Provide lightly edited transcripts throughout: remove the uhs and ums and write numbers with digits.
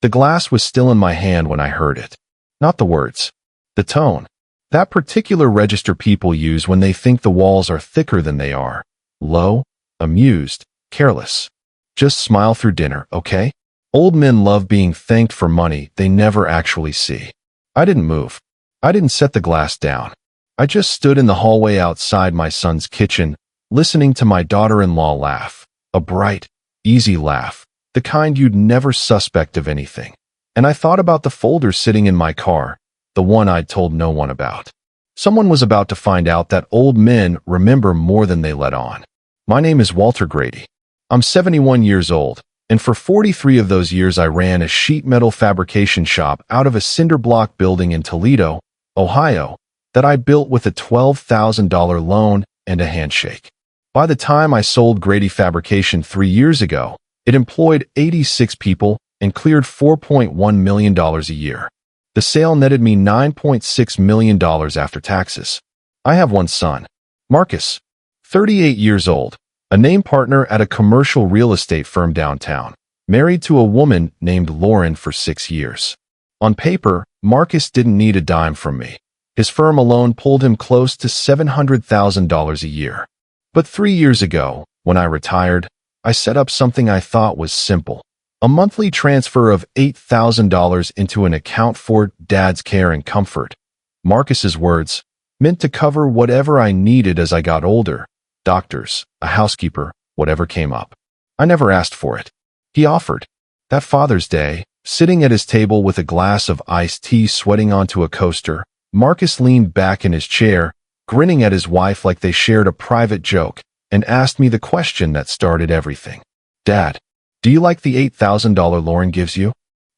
The glass was still in my hand when I heard it. Not the words. The tone. That particular register people use when they think the walls are thicker than they are. Low, amused, careless. Just smile through dinner, okay? Old men love being thanked for money they never actually see. I didn't move. I didn't set the glass down. I just stood in the hallway outside my son's kitchen, listening to my daughter-in-law laugh. A bright, easy laugh, the kind you'd never suspect of anything. And I thought about the folder sitting in my car, the one I'd told no one about. Someone was about to find out that old men remember more than they let on. My name is Walter Grady. I'm 71 years old, and for 43 of those years I ran a sheet metal fabrication shop out of a cinder block building in Toledo, Ohio, that I built with a $12,000 loan and a handshake. By the time I sold Grady Fabrication 3 years ago, it employed 86 people and cleared $4.1 million a year. The sale netted me $9.6 million after taxes. I have one son, Marcus, 38 years old, a named partner at a commercial real estate firm downtown, married to a woman named Lauren for 6 years. On paper, Marcus didn't need a dime from me. His firm alone pulled him close to $700,000 a year. But 3 years ago, when I retired, I set up something I thought was simple. A monthly transfer of $8,000 into an account for Dad's care and comfort. Marcus's words, meant to cover whatever I needed as I got older. Doctors, a housekeeper, whatever came up. I never asked for it. He offered. That Father's Day, sitting at his table with a glass of iced tea sweating onto a coaster, Marcus leaned back in his chair, grinning at his wife like they shared a private joke, and asked me the question that started everything. Dad, do you like the $8,000 Lauren gives you?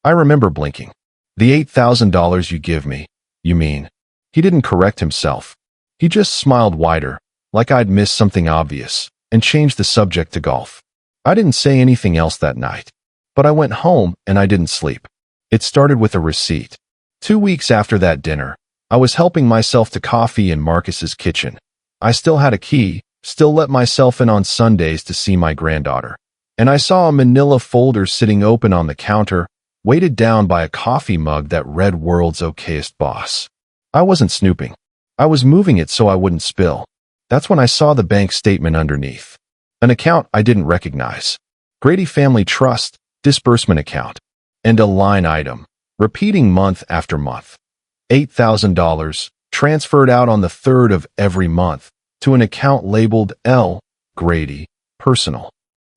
I remember blinking. The $8,000 you give me, you mean? He didn't correct himself. He just smiled wider, like I'd missed something obvious, and changed the subject to golf. I didn't say anything else that night. But I went home and I didn't sleep. It started with a receipt. 2 weeks after that dinner, I was helping myself to coffee in Marcus's kitchen. I still had a key, still let myself in on Sundays to see my granddaughter. And I saw a manila folder sitting open on the counter, weighted down by a coffee mug that read World's Okayest Boss. I wasn't snooping. I was moving it so I wouldn't spill. That's when I saw the bank statement underneath. An account I didn't recognize. Grady Family Trust, disbursement account. And a line item, repeating month after month. $8,000, transferred out on the 3rd of every month, to an account labeled L. Grady, personal.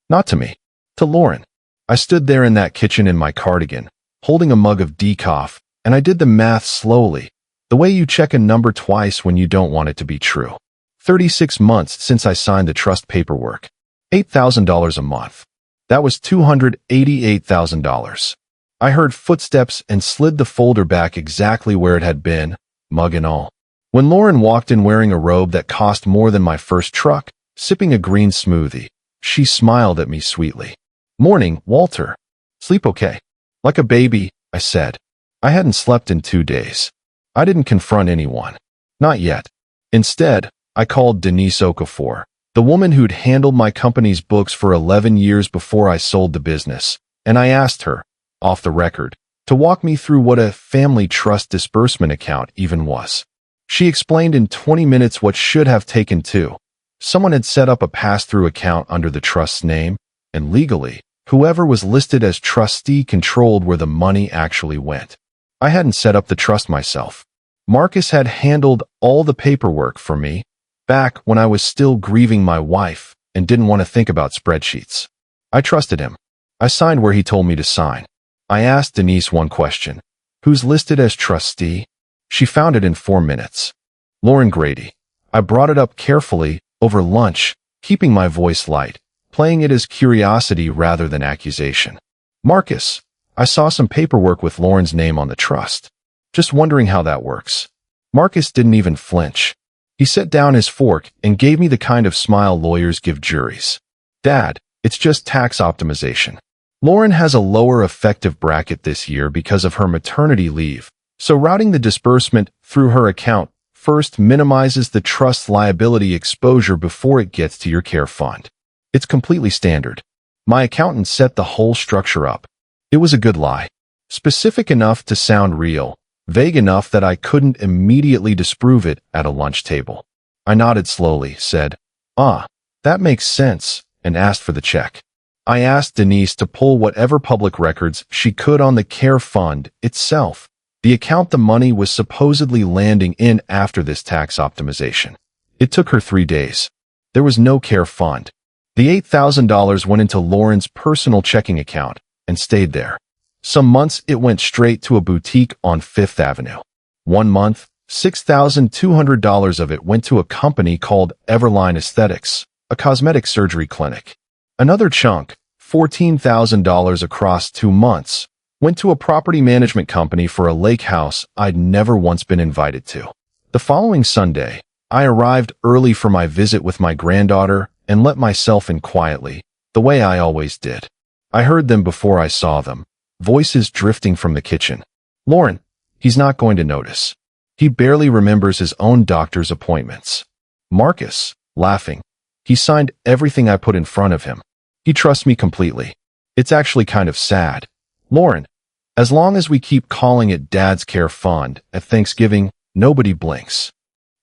Not to me. To Lauren. I stood there in that kitchen in my cardigan, holding a mug of decaf, and I did the math slowly, the way you check a number twice when you don't want it to be true. 36 months since I signed the trust paperwork. $8,000 a month. That was $288,000. I heard footsteps and slid the folder back exactly where it had been, mug and all. When Lauren walked in wearing a robe that cost more than my first truck, sipping a green smoothie, she smiled at me sweetly. Morning, Walter. Sleep okay? Like a baby, I said. I hadn't slept in 2 days. I didn't confront anyone. Not yet. Instead, I called Denise Okafor, the woman who'd handled my company's books for 11 years before I sold the business, and I asked her, off the record, to walk me through what a family trust disbursement account even was. She explained in 20 minutes what should have taken 2. Someone had set up a pass-through account under the trust's name, and legally, whoever was listed as trustee controlled where the money actually went. I hadn't set up the trust myself. Marcus had handled all the paperwork for me, back when I was still grieving my wife and didn't want to think about spreadsheets. I trusted him. I signed where he told me to sign. I asked Denise one question. Who's listed as trustee? She found it in 4 minutes. Lauren Grady. I brought it up carefully, over lunch, keeping my voice light, playing it as curiosity rather than accusation. Marcus, I saw some paperwork with Lauren's name on the trust. Just wondering how that works. Marcus didn't even flinch. He set down his fork and gave me the kind of smile lawyers give juries. Dad, it's just tax optimization. Lauren has a lower effective bracket this year because of her maternity leave, so routing the disbursement through her account first minimizes the trust's liability exposure before it gets to your care fund. It's completely standard. My accountant set the whole structure up. It was a good lie. Specific enough to sound real, vague enough that I couldn't immediately disprove it at a lunch table. I nodded slowly, said, "Ah, that makes sense," and asked for the check. I asked Denise to pull whatever public records she could on the care fund itself, the account the money was supposedly landing in after this tax optimization. It took her 3 days. There was no care fund. The $8,000 went into Lauren's personal checking account and stayed there. Some months it went straight to a boutique on Fifth Avenue. 1 month, $6,200 of it went to a company called Everline Aesthetics, a cosmetic surgery clinic. Another chunk, $14,000 across 2 months, went to a property management company for a lake house I'd never once been invited to. The following Sunday, I arrived early for my visit with my granddaughter and let myself in quietly, the way I always did. I heard them before I saw them, voices drifting from the kitchen. "Lauren, he's not going to notice. He barely remembers his own doctor's appointments." Marcus, laughing. "He signed everything I put in front of him. He trusts me completely. It's actually kind of sad. Lauren, as long as we keep calling it Dad's Care Fund at Thanksgiving, nobody blinks."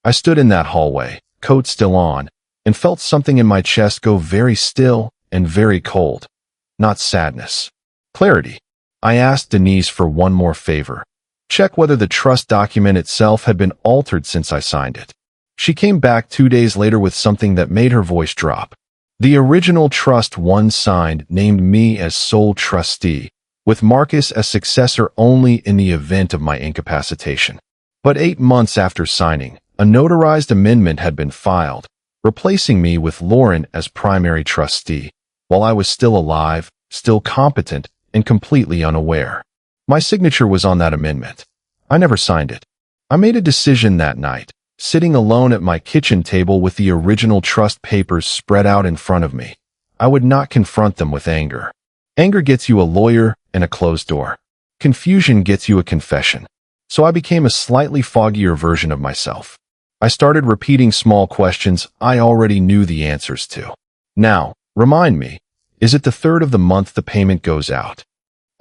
I stood in that hallway, coat still on, and felt something in my chest go very still and very cold. Not sadness. Clarity. I asked Denise for one more favor. Check whether the trust document itself had been altered since I signed it. She came back 2 days later with something that made her voice drop. The original trust one signed named me as sole trustee, with Marcus as successor only in the event of my incapacitation. But 8 months after signing, a notarized amendment had been filed, replacing me with Lauren as primary trustee, while I was still alive, still competent, and completely unaware. My signature was on that amendment. I never signed it. I made a decision that night, sitting alone at my kitchen table with the original trust papers spread out in front of me. I would not confront them with anger. Anger gets you a lawyer and a closed door. Confusion gets you a confession. So I became a slightly foggier version of myself. I started repeating small questions I already knew the answers to. "Now, remind me, is it the 3rd of the month the payment goes out?"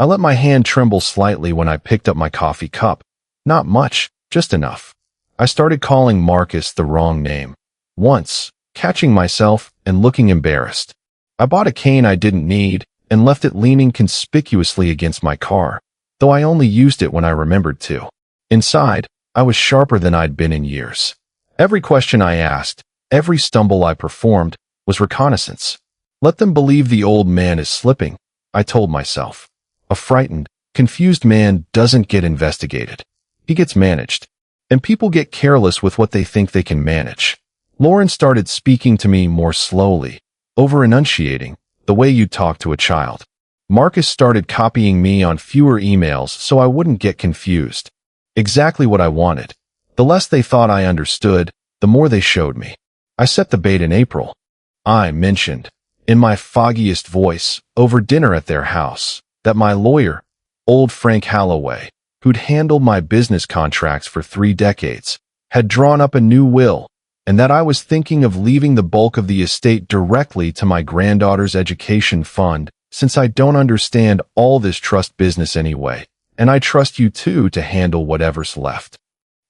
I let my hand tremble slightly when I picked up my coffee cup. Not much, just enough. I started calling Marcus the wrong name. Once, catching myself and looking embarrassed. I bought a cane I didn't need and left it leaning conspicuously against my car, though I only used it when I remembered to. Inside, I was sharper than I'd been in years. Every question I asked, every stumble I performed, was reconnaissance. Let them believe the old man is slipping, I told myself. A frightened, confused man doesn't get investigated. He gets managed. And people get careless with what they think they can manage. Lauren started speaking to me more slowly, over-enunciating, the way you talk to a child. Marcus started copying me on fewer emails so I wouldn't get confused. Exactly what I wanted. The less they thought I understood, the more they showed me. I set the bait in April. I mentioned, in my foggiest voice, over dinner at their house, that my lawyer, old Frank Holloway, who'd handled my business contracts for 3 decades, had drawn up a new will, and that I was thinking of leaving the bulk of the estate directly to my granddaughter's education fund, since I don't understand all this trust business anyway, and I trust you too to handle whatever's left.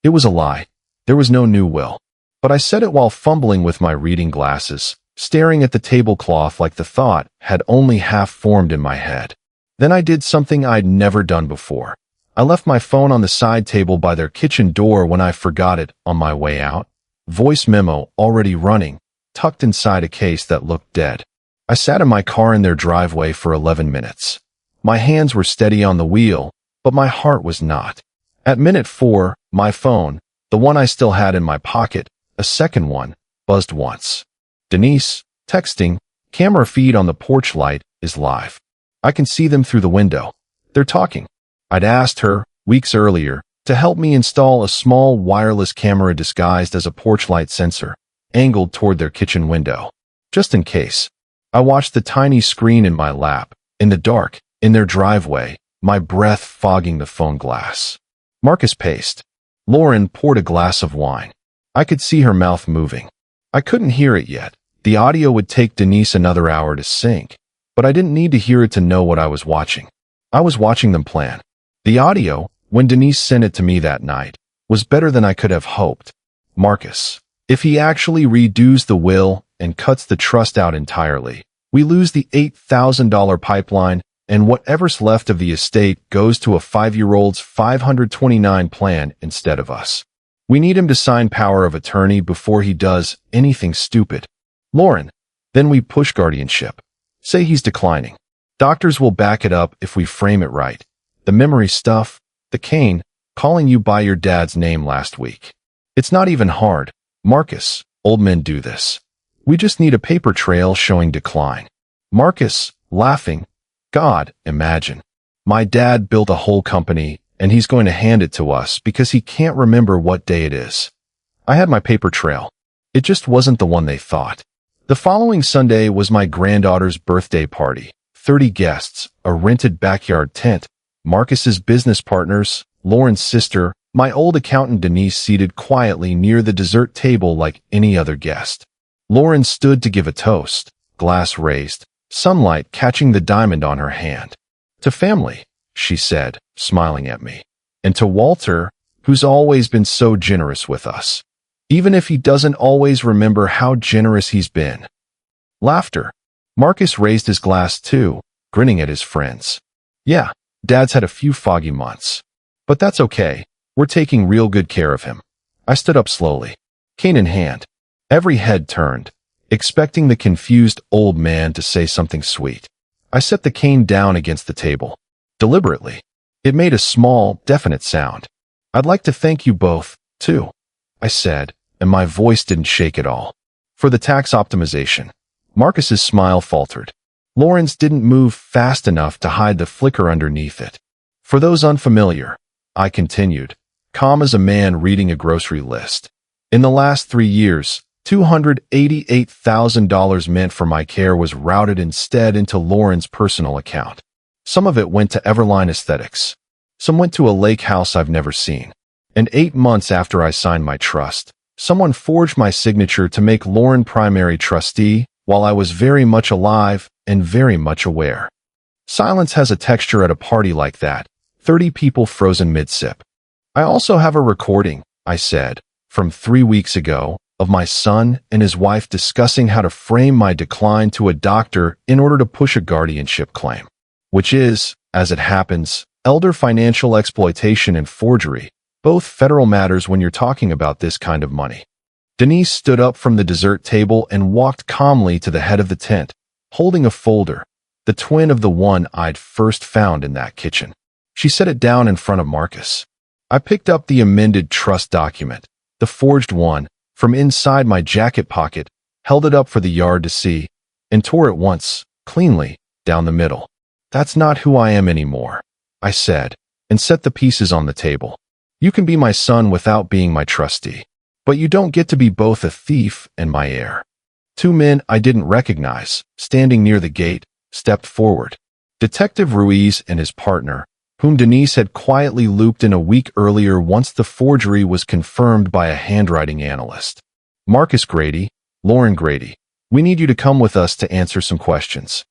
It was a lie. There was no new will. But I said it while fumbling with my reading glasses, staring at the tablecloth like the thought had only half formed in my head. Then I did something I'd never done before. I left my phone on the side table by their kitchen door when I forgot it on my way out. Voice memo already running, tucked inside a case that looked dead. I sat in my car in their driveway for 11 minutes. My hands were steady on the wheel, but my heart was not. At minute 4, my phone, the one I still had in my pocket, a second one, buzzed once. Denise, texting, camera feed on the porch light is live. I can see them through the window. They're talking. I'd asked her, weeks earlier, to help me install a small wireless camera disguised as a porch light sensor, angled toward their kitchen window. Just in case. I watched the tiny screen in my lap, in the dark, in their driveway, my breath fogging the phone glass. Marcus paced. Lauren poured a glass of wine. I could see her mouth moving. I couldn't hear it yet. The audio would take Denise another hour to sync, but I didn't need to hear it to know what I was watching. I was watching them plan. The audio, when Denise sent it to me that night, was better than I could have hoped. Marcus, if he actually redoes the will and cuts the trust out entirely, we lose the $8,000 pipeline, and whatever's left of the estate goes to a 5-year-old's 529 plan instead of us. We need him to sign power of attorney before he does anything stupid. Lauren, then we push guardianship. Say he's declining. Doctors will back it up if we frame it right. The memory stuff, the cane, calling you by your dad's name last week. It's not even hard. Marcus, old men do this. We just need a paper trail showing decline. Marcus, laughing. God, imagine. My dad built a whole company, and he's going to hand it to us because he can't remember what day it is. I had my paper trail. It just wasn't the one they thought. The following Sunday was my granddaughter's birthday party. 30 guests, a rented backyard tent, Marcus's business partners, Lauren's sister, my old accountant Denise seated quietly near the dessert table like any other guest. Lauren stood to give a toast, glass raised, sunlight catching the diamond on her hand. To family, she said, smiling at me. And to Walter, who's always been so generous with us. Even if he doesn't always remember how generous he's been. Laughter. Marcus raised his glass too, grinning at his friends. Yeah, Dad's had a few foggy months. But that's okay. We're taking real good care of him. I stood up slowly, cane in hand. Every head turned, expecting the confused old man to say something sweet. I set the cane down against the table. Deliberately. It made a small, definite sound. I'd like to thank you both, too, I said, and my voice didn't shake at all. For the tax optimization. Marcus's smile faltered. Lauren's didn't move fast enough to hide the flicker underneath it. For those unfamiliar, I continued, calm as a man reading a grocery list. In the last 3 years, $288,000 meant for my care was routed instead into Lauren's personal account. Some of it went to Everline Aesthetics. Some went to a lake house I've never seen. And 8 months after I signed my trust, someone forged my signature to make Lauren primary trustee while I was very much alive and very much aware. Silence has a texture at a party like that. 30 people frozen mid-sip. I also have a recording, I said, from 3 weeks ago, of my son and his wife discussing how to frame my decline to a doctor in order to push a guardianship claim, which is, as it happens, elder financial exploitation and forgery, both federal matters when you're talking about this kind of money. Denise stood up from the dessert table and walked calmly to the head of the tent, holding a folder, the twin of the one I'd first found in that kitchen. She set it down in front of Marcus. I picked up the amended trust document, the forged one, from inside my jacket pocket, held it up for the yard to see, and tore it once, cleanly, down the middle. That's not who I am anymore, I said, and set the pieces on the table. You can be my son without being my trustee, but you don't get to be both a thief and my heir. 2 men I didn't recognize, standing near the gate, stepped forward. Detective Ruiz and his partner, whom Denise had quietly looped in a week earlier once the forgery was confirmed by a handwriting analyst. Marcus Grady, Lauren Grady, we need you to come with us to answer some questions.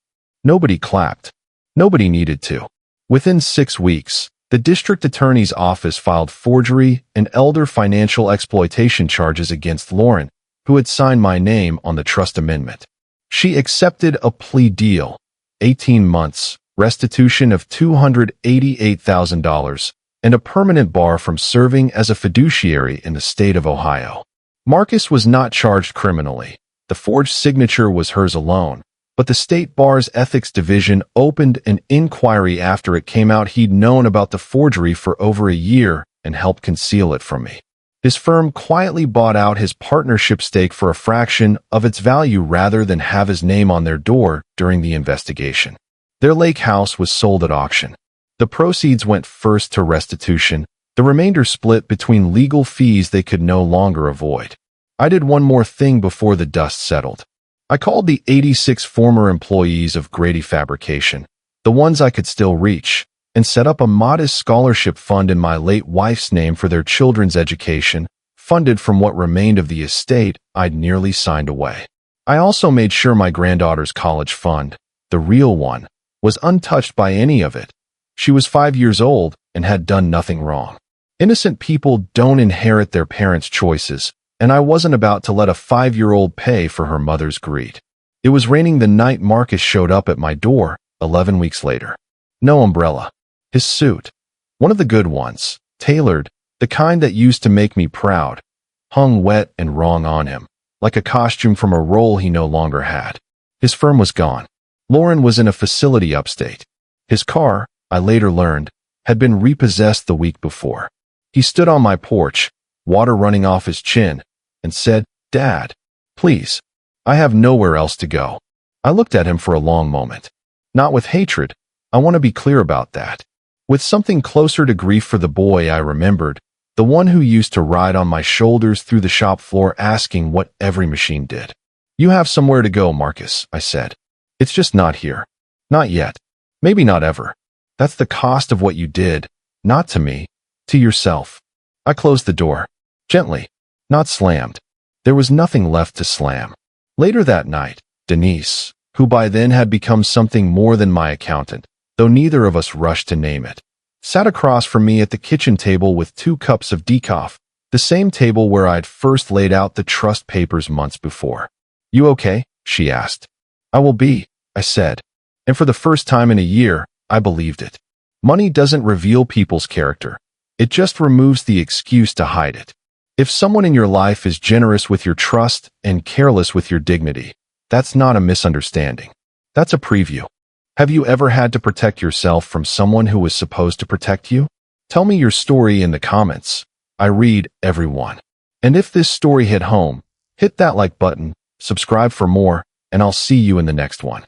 Nobody clapped. Nobody needed to. Within 6 weeks, the district attorney's office filed forgery and elder financial exploitation charges against Lauren, who had signed my name on the trust amendment. She accepted a plea deal, 18 months, restitution of $288,000, and a permanent bar from serving as a fiduciary in the state of Ohio. Marcus was not charged criminally. The forged signature was hers alone, but the state bar's ethics division opened an inquiry after it came out he'd known about the forgery for over a year and helped conceal it from me. His firm quietly bought out his partnership stake for a fraction of its value rather than have his name on their door during the investigation. Their lake house was sold at auction. The proceeds went first to restitution, the remainder split between legal fees they could no longer avoid. I did one more thing before the dust settled. I called the 86 former employees of Grady Fabrication, the ones I could still reach, and set up a modest scholarship fund in my late wife's name for their children's education, funded from what remained of the estate I'd nearly signed away. I also made sure my granddaughter's college fund, the real one, was untouched by any of it. She was 5 years old, and had done nothing wrong. Innocent people don't inherit their parents' choices, and I wasn't about to let a 5-year-old pay for her mother's greed. It was raining the night Marcus showed up at my door, 11 weeks later. No umbrella. His suit, one of the good ones, tailored, the kind that used to make me proud, hung wet and wrong on him, like a costume from a role he no longer had. His firm was gone. Lauren was in a facility upstate. His car, I later learned, had been repossessed the week before. He stood on my porch, water running off his chin, and said, "Dad, please. I have nowhere else to go." I looked at him for a long moment. Not with hatred. I want to be clear about that. With something closer to grief for the boy I remembered, the one who used to ride on my shoulders through the shop floor asking what every machine did. "You have somewhere to go, Marcus," I said. "It's just not here. Not yet. Maybe not ever. That's the cost of what you did, not to me, to yourself." I closed the door. Gently. Not slammed. There was nothing left to slam. Later that night, Denise, who by then had become something more than my accountant, though neither of us rushed to name it, sat across from me at the kitchen table with 2 cups of decaf, the same table where I'd first laid out the trust papers months before. "You okay?" she asked. "I will be," I said. And for the first time in a year, I believed it. Money doesn't reveal people's character. It just removes the excuse to hide it. If someone in your life is generous with your trust and careless with your dignity, that's not a misunderstanding. That's a preview. Have you ever had to protect yourself from someone who was supposed to protect you? Tell me your story in the comments. I read everyone. And if this story hit home, hit that like button, subscribe for more, and I'll see you in the next one.